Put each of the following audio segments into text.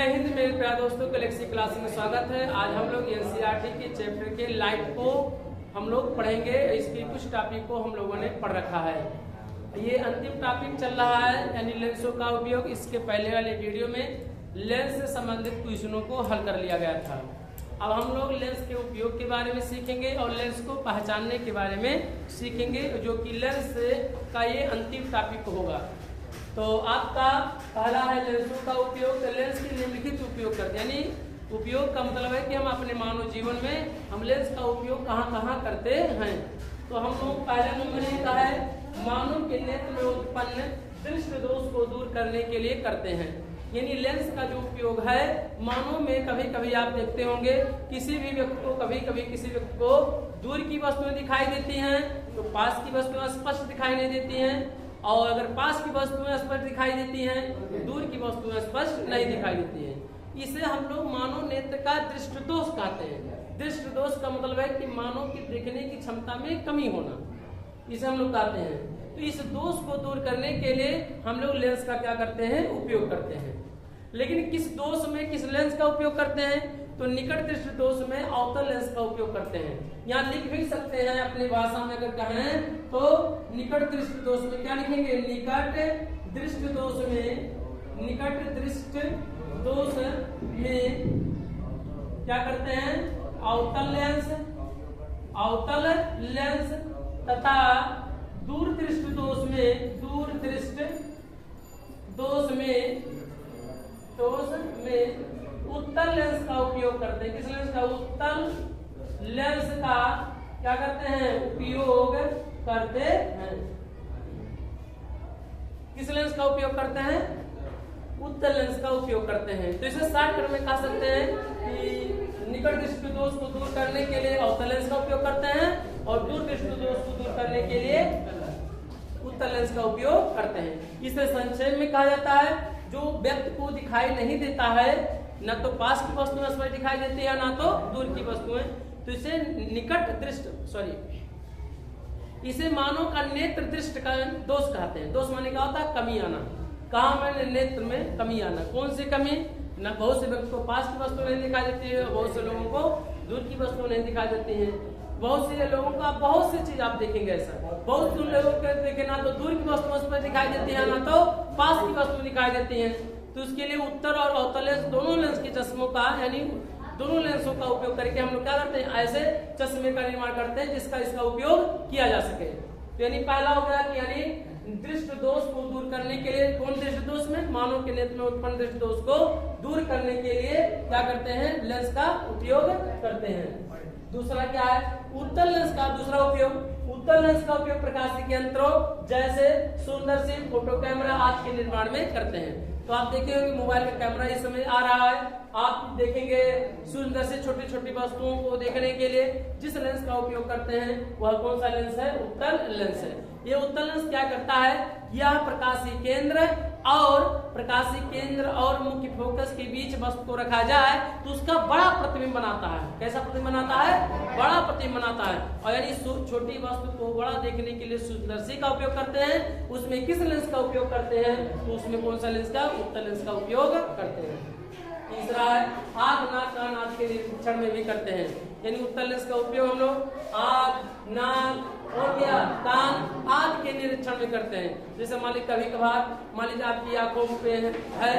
जय हिंद मेरे प्यारे दोस्तों, गैलेक्सी क्लास में स्वागत है। आज हम लोग एनसीईआरटी के चैप्टर के लाइट को हम लोग पढ़ेंगे। इसकी कुछ टॉपिक को हम लोगों ने पढ़ रखा है। ये अंतिम टॉपिक चल रहा है यानी लेंसों का उपयोग। इसके पहले वाले वीडियो में लेंस से संबंधित क्वेश्चनों को हल कर लिया गया था। अब हम लोग लेंस के उपयोग के बारे में सीखेंगे और लेंस को पहचानने के बारे में सीखेंगे, जो कि लेंस का ये अंतिम टॉपिक होगा। तो आपका पहला है लेंसों का उपयोग। तो लेंस की निम्नलिखित उपयोग करते हैं, यानी उपयोग का मतलब है कि हम अपने मानव जीवन में हम लेंस का उपयोग कहाँ कहाँ करते हैं। तो हम लोग पहले नंबर ये का है मानव के नेत्र में उत्पन्न दृष्टि दोष को दूर करने के लिए करते हैं। यानी लेंस का जो उपयोग है मानव में, कभी कभी आप देखते होंगे किसी भी व्यक्ति को किसी व्यक्ति को दूर की वस्तुएं दिखाई देती हैं तो पास की वस्तुएं स्पष्ट दिखाई नहीं देती हैं, और अगर पास की वस्तुएं स्पष्ट दिखाई देती हैं तो दूर की वस्तुएं स्पष्ट नहीं दिखाई देती हैं। इसे हम लोग मानव नेत्र का दृष्टि दोष कहते हैं। दृष्टि दोष का मतलब है कि मानव की देखने की क्षमता में कमी होना, इसे हम लोग कहते हैं। तो इस दोष को दूर करने के लिए हम लोग लेंस का क्या करते हैं, उपयोग करते हैं। लेकिन किस दोष में किस लेंस का उपयोग करते हैं, तो निकट दृष्टि दोष में अवतल लेंस का उपयोग करते हैं। यहाँ लिख भी सकते हैं अपनी भाषा में, अगर कहें तो निकट दृष्टि दोष में क्या लिखेंगे, निकट दृष्टि दोष में क्या करते हैं, अवतल लेंस तथा दूर दृष्टि दोष में उत्तल लेंस का उपयोग करते हैं। किस लेंस का, उत्तल लेंस का क्या करते हैं, उपयोग करते हैं। किस लेंस का उपयोग करते हैं, उत्तल लेंस का उपयोग करते हैं। तो इसे शॉर्टकट में कह सकते हैं कि निकट दृष्टि दोष को दूर करने के लिए अवतल लेंस का उपयोग करते हैं और दूर दृष्टि दोष को दूर करने के लिए उत्तल लेंस का उपयोग करते हैं। इसे संक्षेप में कहा जाता है जो व्यक्ति को दिखाई नहीं देता है, न तो पास की वस्तुएं स्पष्ट दिखाई देती है ना तो दूर की वस्तुएं, तो इसे निकट दृष्टि इसे मानव का नेत्र दृष्टि का दोष कहते हैं। दोष माने क्या होता है, कमी आना। कहा मैंने, नेत्र में कमी आना। कौन सी कमी, न बहुत से व्यक्ति को पास की वस्तु नहीं दिखाई देती है, बहुत से लोगों को दूर की वस्तु नहीं दिखाई देती है। बहुत से लोगों का बहुत सी चीज आप देखेंगे ऐसा, बहुत से लोगों को देखे ना तो दूर की वस्तु पर दिखाई देती है ना तो पास की वस्तु दिखाई देती है। तो उसके लिए उत्तर और अवतल लेंस दोनों लेंस के चश्मों का यानी दोनों लेंसों का उपयोग करके हम लोग क्या करते हैं, ऐसे चश्मे का निर्माण करते हैं जिसका इसका उपयोग किया जा सके। तो यानी पहला हो गया कि यानी दृष्टि दोष को दूर करने के लिए, कौन दृष्टि दोष में, मानव के नेत्र में उत्पन्न दृष्टि दोष को दूर करने के लिए क्या करते हैं, लेंस का उपयोग करते हैं। दूसरा क्या है, उत्तल लेंस का दूसरा उपयोग। उत्तल लेंस का उपयोग प्रकाशिक यंत्रों जैसे सूक्ष्मदर्शी, फोटो कैमरा आदि के निर्माण में करते हैं। तो आप देखे होंगे मोबाइल का कैमरा इस समय आ रहा है, आप देखेंगे सूक्ष्मदर्शी छोटी छोटी वस्तुओं को देखने के लिए जिस लेंस का उपयोग करते हैं वह कौन सा लेंस है, उत्तल लेंस है। ये उत्तल लेंस क्या करता है, यह प्रकाशीय केंद्र और मुख्य फोकस के बीच वस्तु को रखा जाए तो उसका बड़ा प्रतिबिंब बनाता है। कैसा प्रतिबिंब बनाता है, बड़ा प्रतिबिंब बनाता है। और यानी छोटी वस्तु को बड़ा देखने के लिए सूक्ष्मदर्शी का उपयोग करते हैं। उसमें किस लेंस का उपयोग करते हैं, तो उसमें कौन सा लेंस का, उत्तल लेंस का उपयोग करते हैं। तीसरा है आँख, नाक, कान आदि के निरीक्षण में भी करते हैं। यानी उत्तल लेंस का उपयोग हम लोग आँख, नाक और क्या, कान आदि के निरीक्षण में करते हैं। जैसे मान लीजिए कभी कभार मान लीजिए आपकी आंखों पे है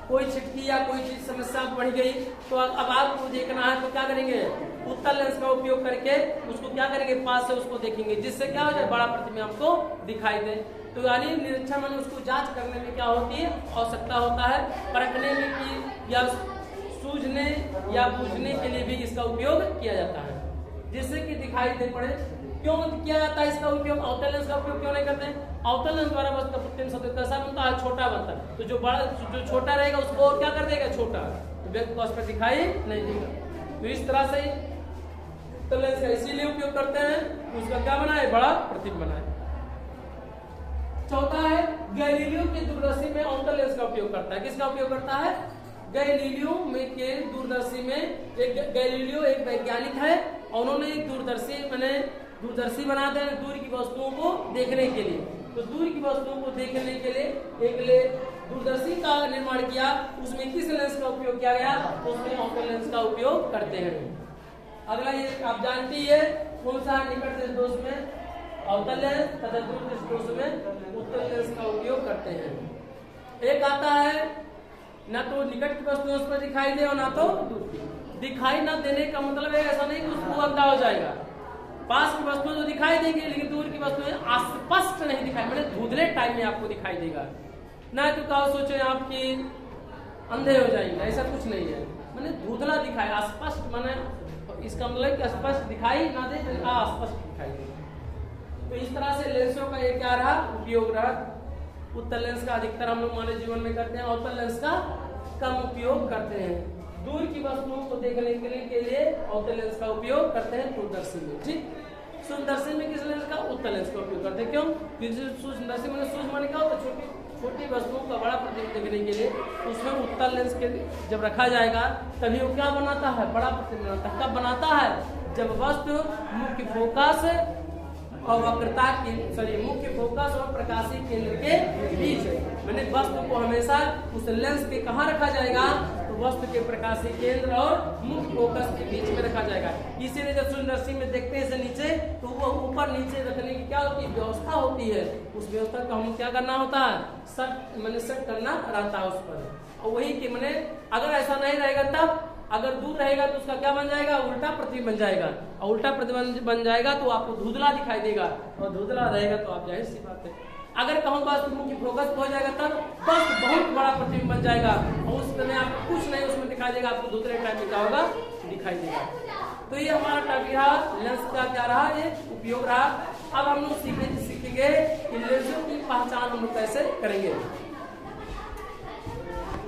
कोई छिटकी या कोई चीज समस्या बढ़ गई, तो अब आपको देखना है तो क्या करेंगे, उत्तल लेंस का उपयोग करके उसको क्या करेंगे, पास से उसको देखेंगे जिससे क्या हो जाए, बड़ा प्रतिबिंब हमको दिखाई दे। तो यानी निरीक्षण में उसको जांच करने में क्या होती है, आवश्यकता होता है, परखने में की या सूझने या बूझने के लिए भी इसका उपयोग किया जाता है जिससे कि दिखाई दे पड़े। क्यों किया जाता है इसका उपयोग, अवतल लेंस का उपयोग क्यों नहीं करते हैं, अवतल लेंस द्वारा वस्तु का प्रतिबिंब सतह कैसा बनता है, छोटा बनता है। तो जो छोटा रहेगा उसको और क्या कर देगा, छोटा, तो व्यक्ति को उस पर दिखाई नहीं देगा। तो इस तरह से उत्तल लेंस का इसीलिए उपयोग करते हैं उसका क्या बनाए, बड़ा प्रतिबिंब बनाए। चौथा है गैलीलियो की दूरदर्शी में अवतल लेंस का उपयोग करता है। किसका उपयोग करता है, गैलीलियो में के दूरदर्शी में। गैलीलियो एक वैज्ञानिक है और उन्होंने एक दूरदर्शी बनाते हैं दूर की वस्तुओं को देखने के लिए। तो दूर की वस्तुओं को देखने के लिए दूरदर्शी का निर्माण किया, उसमें किस लेंस का उपयोग किया गया? उसमें अवतल लेंस का उपयोग करते हैं। अगला ये आप जानते ही है कौन सा निकट दृष्टि दोष में अवतल लेंस तथा दूर दृष्टि दोष में उत्तल लेंस का उपयोग करते हैं। एक आता है ना तो निकट की वस्तु उस पर दिखाई दे और ना तो दूर की। दिखाई ना देने का मतलब है ऐसा नहीं कि उसको अंधा हो जाएगा, पास की वस्तु तो दिखाई देंगे लेकिन दूर की वस्तुएं स्पष्ट नहीं दिखाई, मतलब धुंधले टाइम में आपको दिखाई देगा। ना तो क्या सोचे आपकी अंधे हो जाएंगे, ऐसा कुछ नहीं है, मैंने धुंधला दिखाई स्पष्ट, माने इसका मतलब कि स्पष्ट दिखाई ना दे, अस्पष्ट दिखाई दे। तो इस तरह से लेंसों का ये क्या रहा उपयोग रहा। उत्तल लेंस का अधिकतर हम लोग मानव जीवन में करते हैं, अवतल लेंस का कम उपयोग करते हैं। दूर की वस्तुओं को देखने के लिए अवतल लेंस का उपयोग करते हैं दूरदर्शी में। ठीक, सूक्ष्मदर्शी में किस लेंस का? उत्तल लेंस का उपयोग करते हैं। क्यों? क्योंकि सूक्ष्मदर्शी में सूक्ष्म माने क्या होता है? छोटी छोटी वस्तुओं का बड़ा प्रतिबिंब देखने के लिए उसमें उत्तल लेंस के जब रखा जाएगा तभी वो क्या बनाता है? बड़ा प्रतिबिंब बनाता है। कब बनाता है? जब वस्तु मुख्य फोकस और वक्रता के मुख्य फोकस और प्रकाशीय केंद्र के बीच है। मैंने वस्तु को हमेशा उस लेंस के कहाँ रखा जाएगा? तो वस्तु के प्रकाशीय केंद्र और मुख्य फोकस के बीच में रखा जाएगा। इसीलिए जब सूक्ष्मदर्शी में देखते हैं इसे नीचे, तो वो ऊपर नीचे रखने की क्या होती है? व्यवस्था होती है। उस व्यवस्था को हम क्या करना होता है? सेट करना रहता है उस पर। और वही कि मैंने अगर ऐसा नहीं रहेगा तब अगर दूर रहेगा तो उसका क्या बन जाएगा? उल्टा प्रतिबिंब बन जाएगा, और उल्टा प्रतिबिंब बन जाएगा तो आपको धुंधला दिखाई देगा, और धुंधला रहेगा तो आप जाहिर सी बात है। अगर कहूँ वस्तु मुख्य फोकस हो जाएगा तब बस बहुत बड़ा प्रतिबिंब बन जाएगा, और उस समय आपको कुछ नहीं उसमें दिखाई देगा, आपको धुंधले टाइप में क्या होगा? दिखाई देगा। तो ये हमारा टॉपिक रहा लेंस का क्या रहा, ये उपयोग रहा। अब हम लोग सीखेंगे कि लेंसों की पहचान हम लोग कैसे करेंगे।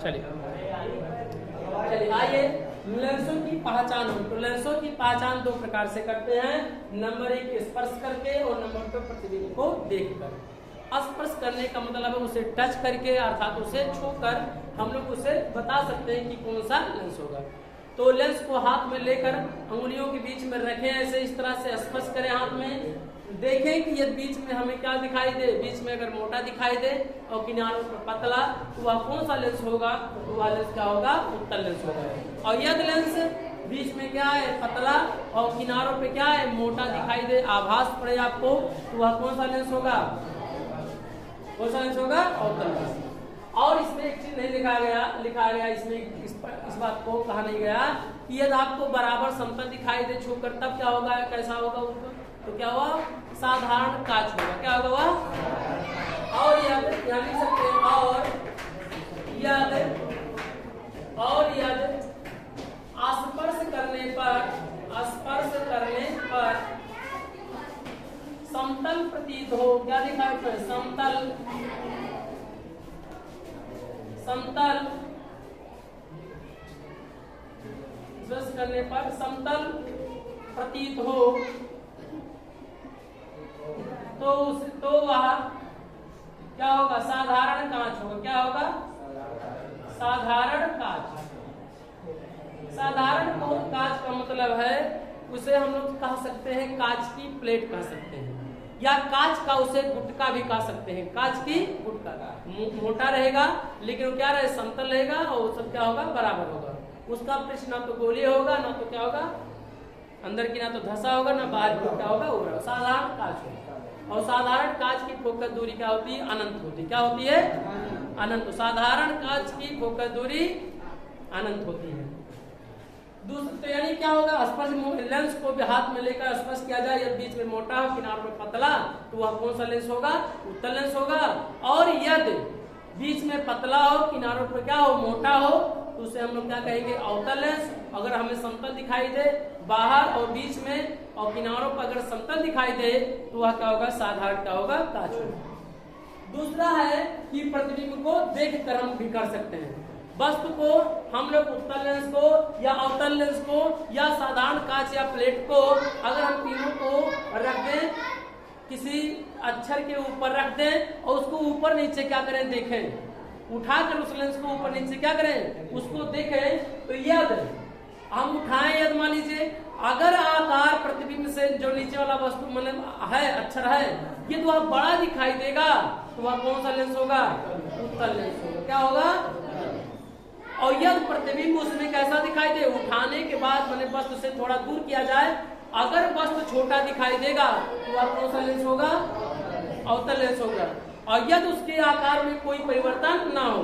चलिए आइए लेंसों की पहचान। तो लेंसों की पहचान दो प्रकार से करते हैं। नंबर एक स्पर्श करके और नंबर दो प्रतिबिंब को देखकर। स्पर्श करने का मतलब है उसे टच करके अर्थात उसे छूकर हम लोग उसे बता सकते हैं कि कौन सा लेंस होगा। तो लेंस को हाथ में लेकर अंगुलियों के बीच में रखें, ऐसे इस तरह से स्पर्श करें हाथ में, देखें कि यदि बीच में हमें क्या दिखाई दे। बीच में अगर मोटा दिखाई दे और किनारों पर पतला, तो वह कौन सा लेंस होगा? तो वह लेंस क्या होगा? उत्तल लेंस होगा। और यदि लेंस बीच में क्या है? पतला और किनारों पे क्या है? मोटा दिखाई दे, आभास पड़े आपको, तो वह कौन सा लेंस होगा? कौन सा लेंस होगा? अवतल लेंस। और इसमें एक चीज नहीं लिखा गया इसमें इस बात को कहा नहीं गया कि यदि आपको बराबर समतल दिखाई दे छूकर तब क्या होगा? कैसा होगा उसको? तो क्या हुआ? साधारण कांच होगा। क्या होगा? और याद लिख सकते हैं, और याद स्पर्श करने पर समतल प्रतीत हो। क्या दिखाई पड़े? समतल स्पर्श करने पर समतल प्रतीत हो तो वह क्या होगा? साधारण कांच होगा। क्या होगा? साधारण कांच। साधारण कांच का मतलब है उसे हम लोग कह सकते हैं कांच की प्लेट कह सकते हैं, या कांच का उसे गुटका भी कह सकते हैं। कांच की गुटका मोटा रहेगा लेकिन वो क्या रहे? समतल रहेगा, और वो सब क्या होगा? बराबर होगा। उसका पृष्ठ ना तो गोलीय होगा ना तो क्या होगा? अंदर की ना तो धसा होगा ना बाहर की क्या होगा? उभरा। साधारण कांच होगा। और साधारण कांच की फोकस दूरी क्या होती है? अनंत होती है। क्या होती है? अनंत। साधारण कांच की फोकस दूरी अनंत होती है। दूसरा तो यानी क्या होगा? स्पर्श लेंस को भी हाथ में लेकर स्पर्श किया जाए, यदि बीच में मोटा हो किनारों में पतला, तो वह कौन सा लेंस होगा? उत्तल लेंस होगा। और यदि बीच में पतला हो किनारों पर क्या हो? मोटा हो, तो उसे हम लोग क्या कहेंगे? अवतल लेंस। अगर हमें समतल दिखाई दे बाहर और बीच में और किनारों पर अगर समतल दिखाई दे तो वह क्या होगा? साधारण क्या होगा? कांच होगा। दूसरा है कि प्रतिबिंब को देख कर हम भी कर सकते हैं। वस्तु को हम लोग उत्तल लेंस को या अवतल लेंस को या साधारण कांच या प्लेट को अगर हम तीनों को रख दें, किसी अक्षर के ऊपर रख दें और उसको ऊपर नीचे क्या करें? देखें। उठाकर उस लेंस को ऊपर नीचे क्या करें? उसको देखें। तो यदि हम उठाएं, यदि मान लीजिए अगर आकार प्रतिबिंब से जो नीचे वाला वस्तु मतलब है अक्षर है, ये तो वह बड़ा दिखाई देगा, तो वह कौन सा लेंस होगा? उत्तल लेंस होगा। क्या होगा, और यह प्रतिबिंब उसमें कैसा दिखाई दे, उठाने के बाद मैंने वस्तु से थोड़ा दूर किया जाए, अगर वस्तु छोटा दिखाई देगा तो वह कौन सा लेंस होगा, अवतल लेंस होगा। और यदि उसके आकार में कोई परिवर्तन ना हो,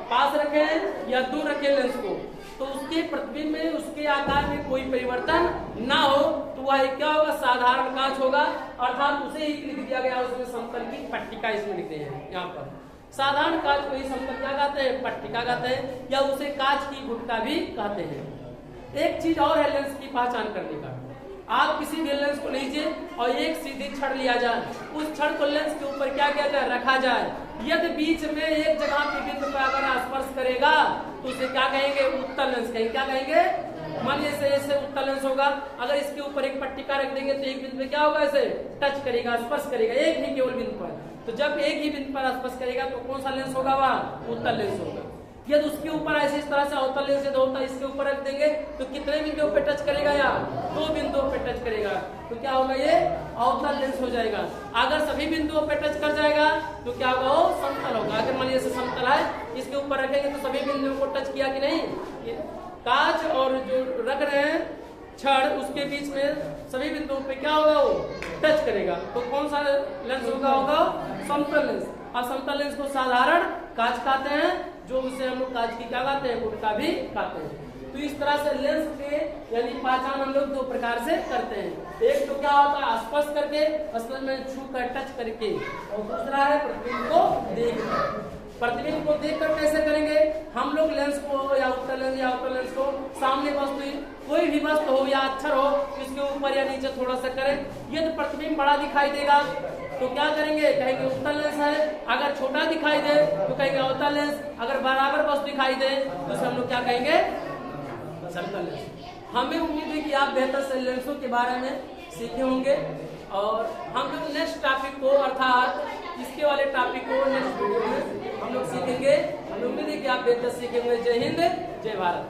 पास रखें या दूर रखें लेंस को, तो उसके प्रतिबिंब में उसके आकार में कोई परिवर्तन ना हो तो वह क्या होगा, साधारण कांच होगा। अर्थात उसे ही लिख दिया गया, उसमें समतल की पट्टिका इसमें लिखते हैं। यहाँ पर साधारण कांच को ही समतल क्या कहते हैं, पट्टिका कहते हैं, या उसे कांच की गुटका भी कहते हैं। एक चीज और है लेंस की पहचान करने का, आप किसी भी लेंस को लीजिए और एक सीधी छड़ लिया जाए, उस छड़ को लेंस के ऊपर क्या किया जाए, रखा जाए। यदि बीच में एक जगह पे बिंदु पर अगर स्पर्श करेगा तो उसे क्या कहेंगे, उत्तल लेंस कहेंगे। क्या कहेंगे, मान लीजिए ऐसे उत्तल लेंस होगा, अगर इसके ऊपर एक पट्टिका रख देंगे तो एक बिंदु पे क्या होगा, ऐसे टच करेगा, स्पर्श करेगा, एक ही केवल बिंदु पर। तो जब एक ही बिंदु पर स्पर्श करेगा तो कौन सा लेंस होगा, वह उत्तल लेंस होगा। यदि उसके ऊपर ऐसे इस तरह से अवतल लेंस यदि होता है, इसके ऊपर रख देंगे तो कितने बिंदुओं पे टच करेगा, या 2 बिंदुओं पे टच करेगा, तो क्या होगा, ये अवतल लेंस हो जाएगा। अगर सभी बिंदुओं पे टच कर जाएगा तो क्या होगा, वो समतल होगा। अगर मान लीजिए समतल है, इसके ऊपर रखेंगे तो सभी बिंदुओं को टच किया कि नहीं, कांच और जो रख रहे हैं छड़, उसके बीच में सभी बिंदुओं पे क्या होगा, वो टच करेगा, तो कौन सा लेंस होगा, समतल लेंस। और समतल लेंस को साधारण कांच कहते हैं, जो उसे हम लोग कांच की क्या कहते हैं, गुटका भी कहते हैं। तो इस तरह से लेंस के यानी पहचान हम लोग 2 प्रकार से करते हैं। एक तो क्या होता है, स्पर्श करके, असल में छू कर टच करके, और दूसरा है प्रतिबिंब को देख। प्रतिबिंब को देखकर कैसे करेंगे हम लोग, लेंस को या उत्तल लेंस या अवतल लेंस को सामने वस्तु, कोई भी वस्तु हो या अक्षर हो, इसके ऊपर या नीचे थोड़ा सा करें। यदि प्रतिबिंब बड़ा दिखाई देगा तो क्या करेंगे, कहेंगे उत्तल लेंस है। अगर छोटा दिखाई दे तो कहेंगे अवतल लेंस। अगर बराबर वस्तु दिखाई दे तो हम लोग क्या कहेंगे, समतल लेंस। हमें उम्मीद है कि आप बेहतर से लेंसों के बारे में सीखे होंगे, और हम लोग नेक्स्ट टॉपिक को, अर्थात इसके वाले टॉपिक को नेक्स्ट वीडियो में हम लोग सीखेंगे। हमें उम्मीद है कि आप बेहतर सीखेंगे। जय हिंद, जय भारत।